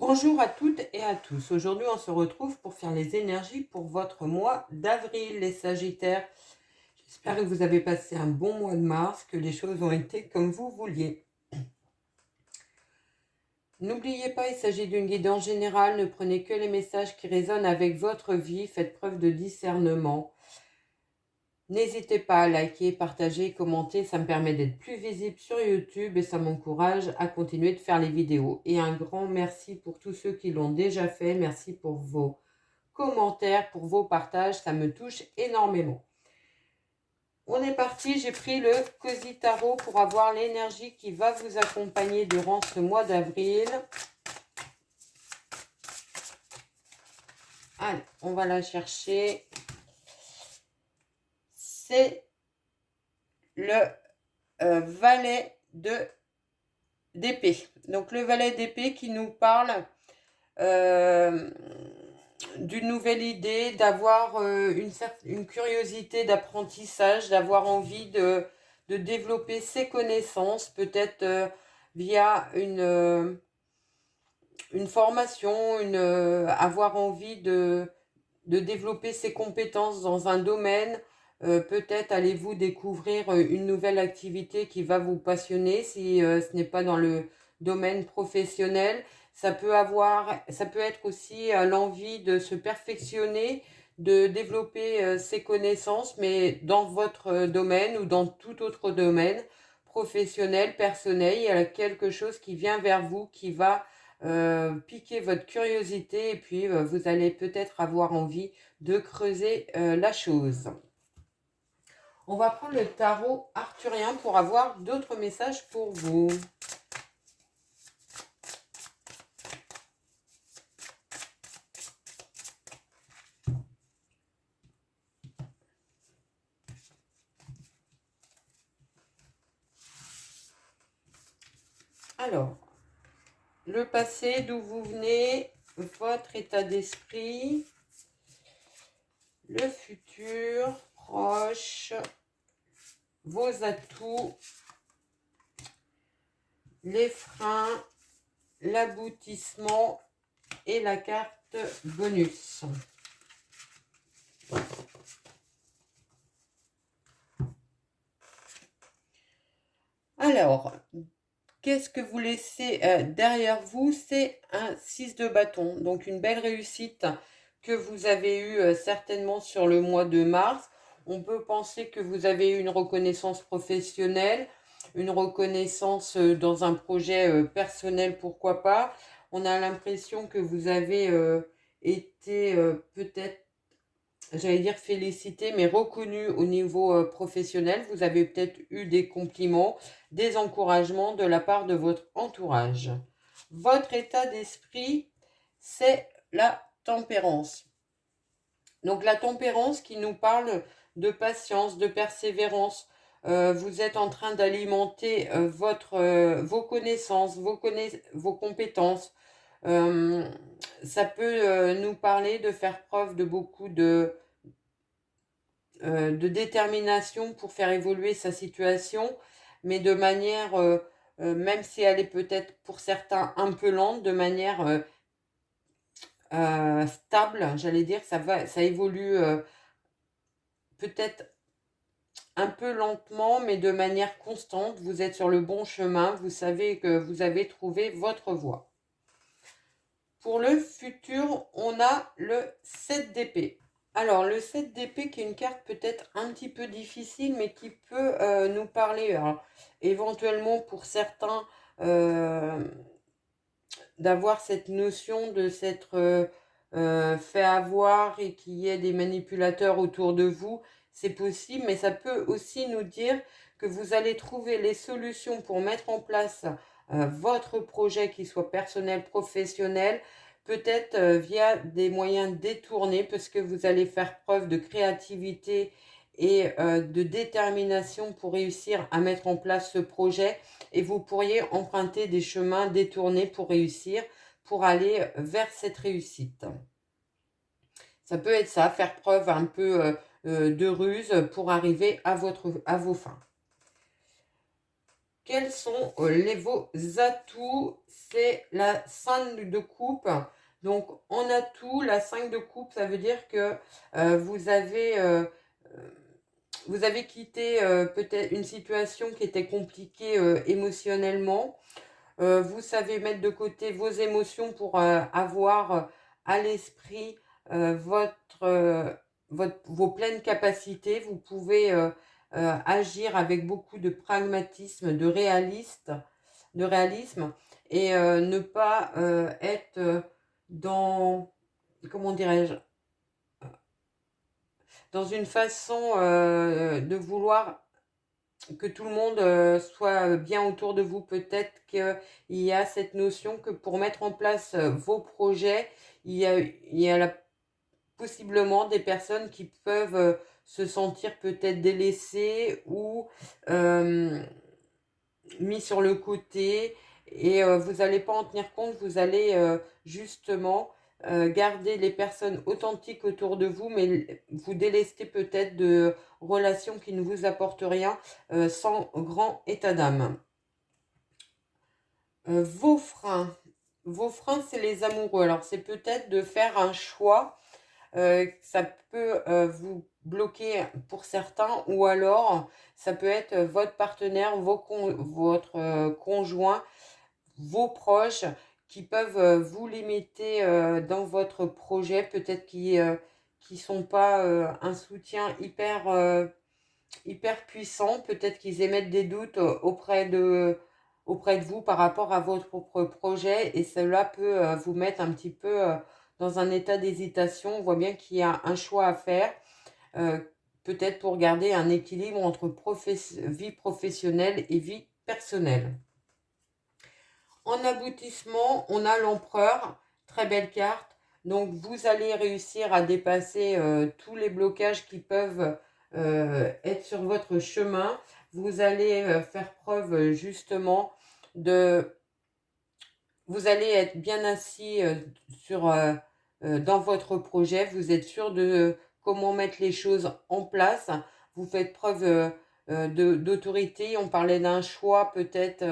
Bonjour à toutes et à tous. Aujourd'hui, on se retrouve pour faire les énergies pour votre mois d'avril, les Sagittaires. J'espère que vous avez passé un bon mois de mars, que les choses ont été comme vous vouliez. N'oubliez pas, il s'agit d'une guidance générale. Ne prenez que les messages qui résonnent avec votre vie. Faites preuve de discernement. N'hésitez pas à liker, partager, commenter. Ça me permet d'être plus visible sur YouTube et ça m'encourage à continuer de faire les vidéos. Et un grand merci pour tous ceux qui l'ont déjà fait. Merci pour vos commentaires, pour vos partages, ça me touche énormément. On est parti, j'ai pris le Cozy Tarot pour avoir l'énergie qui va vous accompagner durant ce mois d'avril. Allez, on va la chercher. C'est le valet d'épée. Donc le valet d'épée qui nous parle d'une nouvelle idée, d'avoir une curiosité d'apprentissage, d'avoir envie de développer ses connaissances, peut-être via une formation, avoir envie de développer ses compétences dans un domaine. Peut-être allez-vous découvrir une nouvelle activité qui va vous passionner si ce n'est pas dans le domaine professionnel. Ça peut être aussi l'envie de se perfectionner, de développer ses connaissances, mais dans votre domaine ou dans tout autre domaine, professionnel, personnel, il y a quelque chose qui vient vers vous, qui va piquer votre curiosité et puis vous allez peut-être avoir envie de creuser la chose. On va prendre le tarot arthurien pour avoir d'autres messages pour vous. Alors, le passé, d'où vous venez, votre état d'esprit, le futur, proche, vos atouts, les freins, l'aboutissement et la carte bonus. Alors, qu'est-ce que vous laissez derrière vous? C'est un 6 de bâton, donc une belle réussite que vous avez eue certainement sur le mois de mars. On peut penser que vous avez eu une reconnaissance professionnelle, une reconnaissance dans un projet personnel, pourquoi pas. On a l'impression que vous avez été peut-être, j'allais dire félicité, mais reconnu au niveau professionnel. Vous avez peut-être eu des compliments, des encouragements de la part de votre entourage. Votre état d'esprit, c'est la tempérance. Donc la tempérance qui nous parle de patience, de persévérance. Vous êtes en train d'alimenter vos connaissances, vos compétences. Ça peut nous parler de faire preuve de beaucoup de détermination pour faire évoluer sa situation, mais de manière, même si elle est peut-être pour certains un peu lente, de manière stable, j'allais dire, ça évolue peut-être un peu lentement, mais de manière constante. Vous êtes sur le bon chemin, vous savez que vous avez trouvé votre voie. Pour le futur, on a le 7 d'épée. Alors, le 7 d'épée qui est une carte peut-être un petit peu difficile, mais qui peut nous parler. Alors, éventuellement, pour certains, d'avoir cette notion de s'être fait avoir et qu'il y ait des manipulateurs autour de vous, c'est possible, mais ça peut aussi nous dire que vous allez trouver les solutions pour mettre en place votre projet, qui soit personnel, professionnel, peut-être via des moyens détournés, parce que vous allez faire preuve de créativité et de détermination pour réussir à mettre en place ce projet, et vous pourriez emprunter des chemins détournés pour réussir, pour aller vers cette réussite. Ça peut être ça, faire preuve un peu de ruse pour arriver à vos fins. quels sont vos atouts? C'est la 5 de coupe. Donc, en atout, la 5 de coupe, ça veut dire que vous avez quitté peut-être une situation qui était compliquée émotionnellement. Vous savez mettre de côté vos émotions pour avoir à l'esprit vos pleines capacités. Vous pouvez agir avec beaucoup de pragmatisme, de réalisme et ne pas être dans, comment dirais-je, dans une façon de vouloir que tout le monde soit bien autour de vous. Peut-être qu'il y a cette notion que pour mettre en place vos projets, il y a possiblement des personnes qui peuvent se sentir peut-être délaissées ou mis sur le côté et vous n'allez pas en tenir compte, vous allez justement garder les personnes authentiques autour de vous, mais vous délester peut-être de relations qui ne vous apportent rien sans grand état d'âme. Vos freins, c'est les amoureux. Alors, c'est peut-être de faire un choix. Ça peut vous bloquer pour certains, ou alors ça peut être votre partenaire, votre conjoint, vos proches qui peuvent vous limiter dans votre projet, peut-être qui sont pas un soutien hyper puissant, peut-être qu'ils émettent des doutes auprès de vous par rapport à votre propre projet et cela peut vous mettre un petit peu dans un état d'hésitation. On voit bien qu'il y a un choix à faire, euh, peut-être pour garder un équilibre entre vie professionnelle et vie personnelle. En aboutissement, on a l'empereur, très belle carte. Donc, vous allez réussir à dépasser tous les blocages qui peuvent être sur votre chemin. Vous allez faire preuve justement de... Vous allez être bien assis dans votre projet. Vous êtes sûr de comment mettre les choses en place. Vous faites preuve d'autorité. On parlait d'un choix peut-être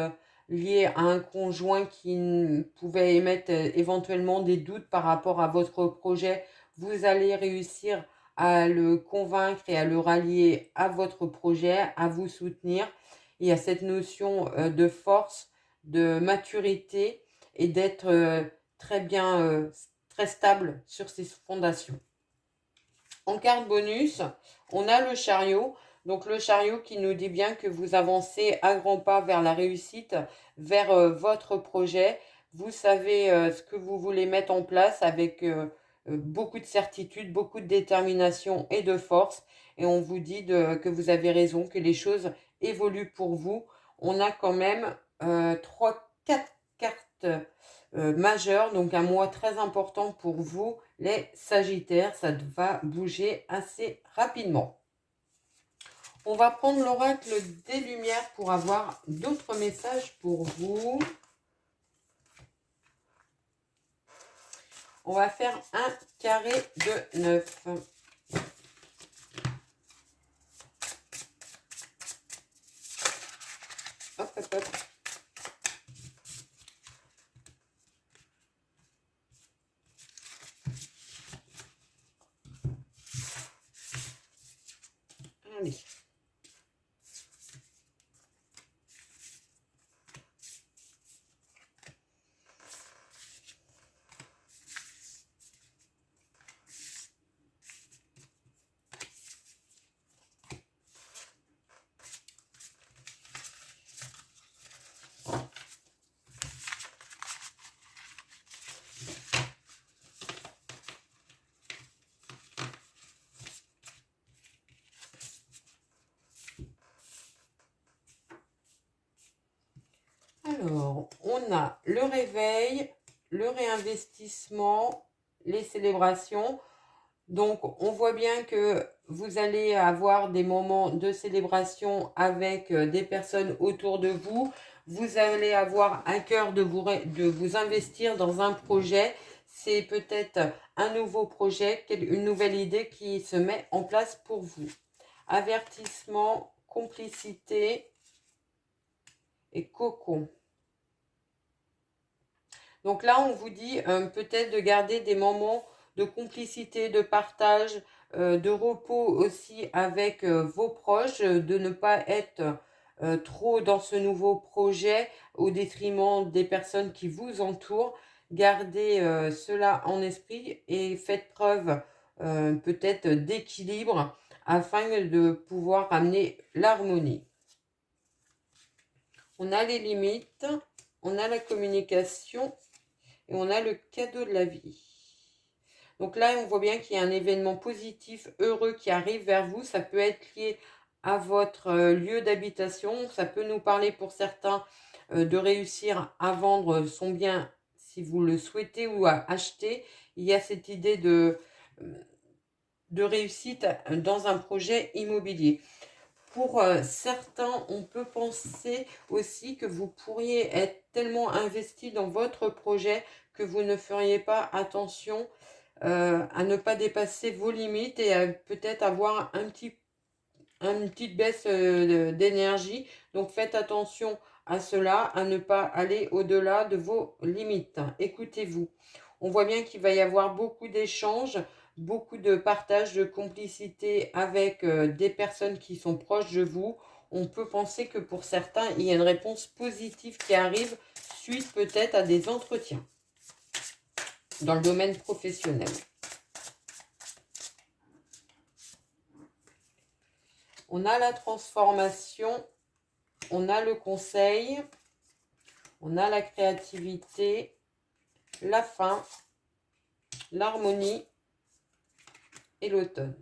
lié à un conjoint qui pouvait émettre éventuellement des doutes par rapport à votre projet. Vous allez réussir à le convaincre et à le rallier à votre projet, à vous soutenir. Il y a cette notion de force, de maturité et d'être très stable sur ses fondations. En carte bonus, on a le chariot. Donc le chariot qui nous dit bien que vous avancez à grands pas vers la réussite, vers votre projet. Vous savez ce que vous voulez mettre en place avec beaucoup de certitude, beaucoup de détermination et de force. Et on vous dit que vous avez raison, que les choses évoluent pour vous. On a quand même 4 cartes majeures, donc un mois très important pour vous, les Sagittaires. Ça va bouger assez rapidement. On va prendre l'oracle des Lumières pour avoir d'autres messages pour vous. On va faire un carré de 9. Hop, hop, hop. Allez. Alors, on a le réveil, le réinvestissement, les célébrations. Donc, on voit bien que vous allez avoir des moments de célébration avec des personnes autour de vous. Vous allez avoir à cœur de vous investir dans un projet. C'est peut-être un nouveau projet, une nouvelle idée qui se met en place pour vous. Avertissement, complicité et Coco. Donc là, on vous dit peut-être de garder des moments de complicité, de partage, de repos aussi avec vos proches, de ne pas être trop dans ce nouveau projet au détriment des personnes qui vous entourent. Gardez cela en esprit et faites preuve peut-être d'équilibre afin de pouvoir amener l'harmonie. On a les limites, on a la communication et on a le cadeau de la vie. Donc là, on voit bien qu'il y a un événement positif, heureux qui arrive vers vous. Ça peut être lié à votre lieu d'habitation. Ça peut nous parler pour certains de réussir à vendre son bien si vous le souhaitez ou à acheter. Il y a cette idée de réussite dans un projet immobilier. Pour certains, on peut penser aussi que vous pourriez être tellement investi dans votre projet que vous ne feriez pas attention à ne pas dépasser vos limites et à peut-être avoir une petite baisse d'énergie. Donc faites attention à cela, à ne pas aller au-delà de vos limites. Écoutez-vous. On voit bien qu'il va y avoir beaucoup d'échanges, beaucoup de partage, de complicité avec des personnes qui sont proches de vous. On peut penser que pour certains, il y a une réponse positive qui arrive suite peut-être à des entretiens dans le domaine professionnel. On a la transformation, on a le conseil, on a la créativité, la fin, l'harmonie et l'automne.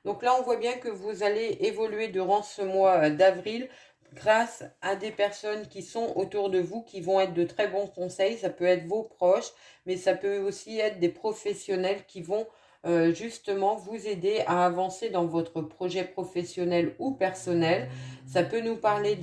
Donc là, on voit bien que vous allez évoluer durant ce mois d'avril grâce à des personnes qui sont autour de vous, qui vont être de très bons conseils. Ça peut être vos proches, mais ça peut aussi être des professionnels qui vont justement vous aider à avancer dans votre projet professionnel ou personnel. Ça peut nous parler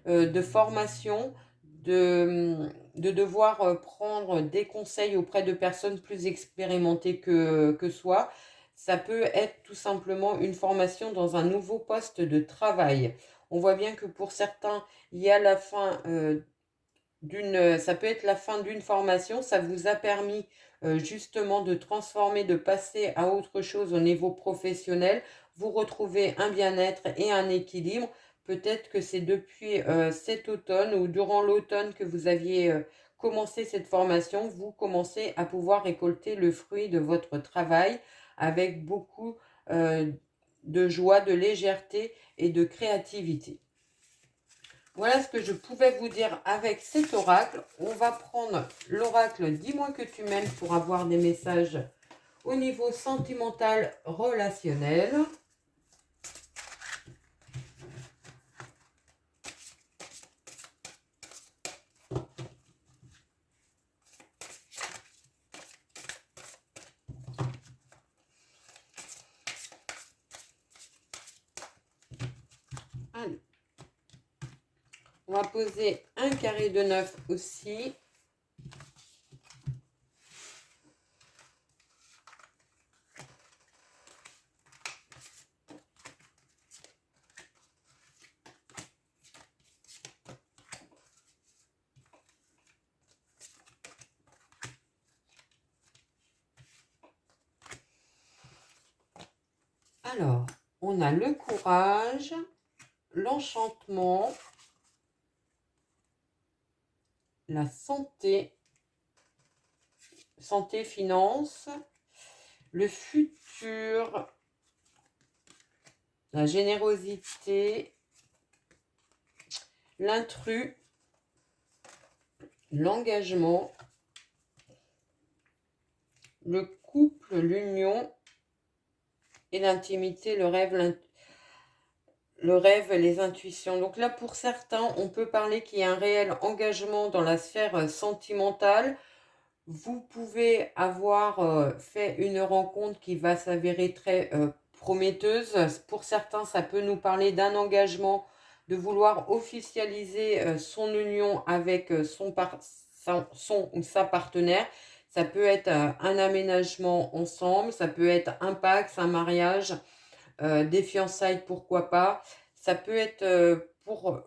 de formation, de devoir prendre des conseils auprès de personnes plus expérimentées que soi. Ça peut être tout simplement une formation dans un nouveau poste de travail. On voit bien que pour certains, il y a la fin ça peut être la fin d'une formation. Ça vous a permis justement de transformer, de passer à autre chose au niveau professionnel. Vous retrouvez un bien-être et un équilibre. Peut-être que c'est depuis cet automne ou durant l'automne que vous aviez commencé cette formation. Vous commencez à pouvoir récolter le fruit de votre travail avec beaucoup de joie, de légèreté et de créativité. Voilà ce que je pouvais vous dire avec cet oracle. On va prendre l'oracle Dis-moi que tu m'aimes pour avoir des messages au niveau sentimental, relationnel. Allez. On va poser un carré de 9 aussi. Alors, on a le courage, l'enchantement, la santé, finance, le futur, la générosité, l'intrus, l'engagement, le couple, l'union et l'intimité, le rêve, les intuitions. Donc là, pour certains, on peut parler qu'il y a un réel engagement dans la sphère sentimentale. Vous pouvez avoir fait une rencontre qui va s'avérer très prometteuse. Pour certains, ça peut nous parler d'un engagement, de vouloir officialiser son union avec son ou sa partenaire. Ça peut être un aménagement ensemble, ça peut être un Pacs, un mariage, des fiançailles, pourquoi pas. Ça peut être pour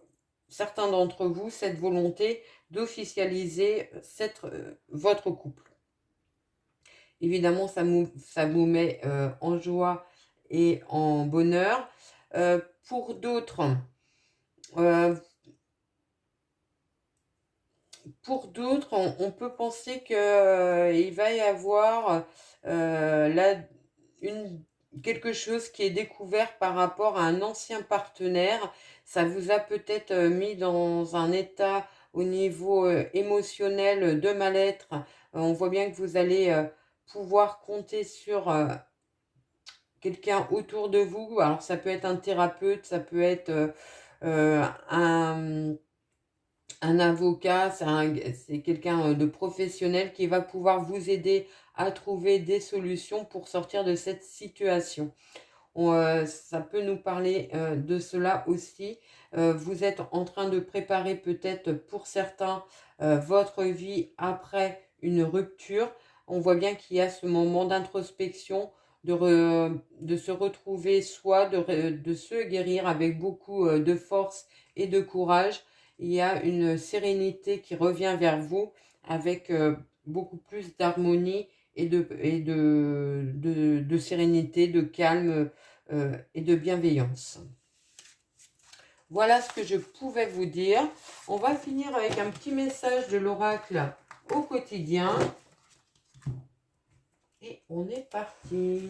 certains d'entre vous cette volonté d'officialiser votre couple. Évidemment, ça vous met en joie et en bonheur. Pour d'autres, on peut penser qu'il va y avoir quelque chose qui est découvert par rapport à un ancien partenaire. Ça vous a peut-être mis dans un état au niveau émotionnel de mal-être. On voit bien que vous allez pouvoir compter sur quelqu'un autour de vous. Alors ça peut être un thérapeute, ça peut être un avocat, c'est quelqu'un de professionnel qui va pouvoir vous aider à trouver des solutions pour sortir de cette situation. Ça peut nous parler de cela aussi. Vous êtes en train de préparer peut-être pour certains votre vie après une rupture. On voit bien qu'il y a ce moment d'introspection, de se retrouver soi, de se guérir avec beaucoup de force et de courage. Il y a une sérénité qui revient vers vous avec beaucoup plus d'harmonie et de sérénité, de calme et de bienveillance. Voilà ce que je pouvais vous dire. On va finir avec un petit message de l'oracle au quotidien. Et on est parti.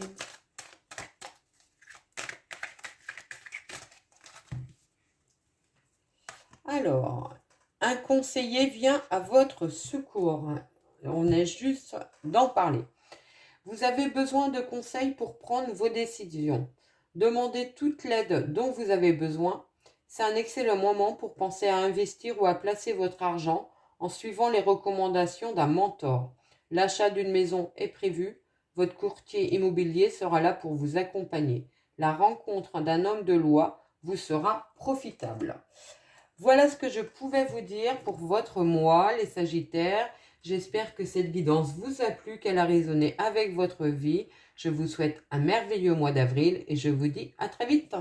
Alors, un conseiller vient à votre secours. On est juste d'en parler. Vous avez besoin de conseils pour prendre vos décisions. Demandez toute l'aide dont vous avez besoin. C'est un excellent moment pour penser à investir ou à placer votre argent en suivant les recommandations d'un mentor. L'achat d'une maison est prévu. Votre courtier immobilier sera là pour vous accompagner. La rencontre d'un homme de loi vous sera profitable. Voilà ce que je pouvais vous dire pour votre mois, les Sagittaires. J'espère que cette guidance vous a plu, qu'elle a résonné avec votre vie. Je vous souhaite un merveilleux mois d'avril et je vous dis à très vite.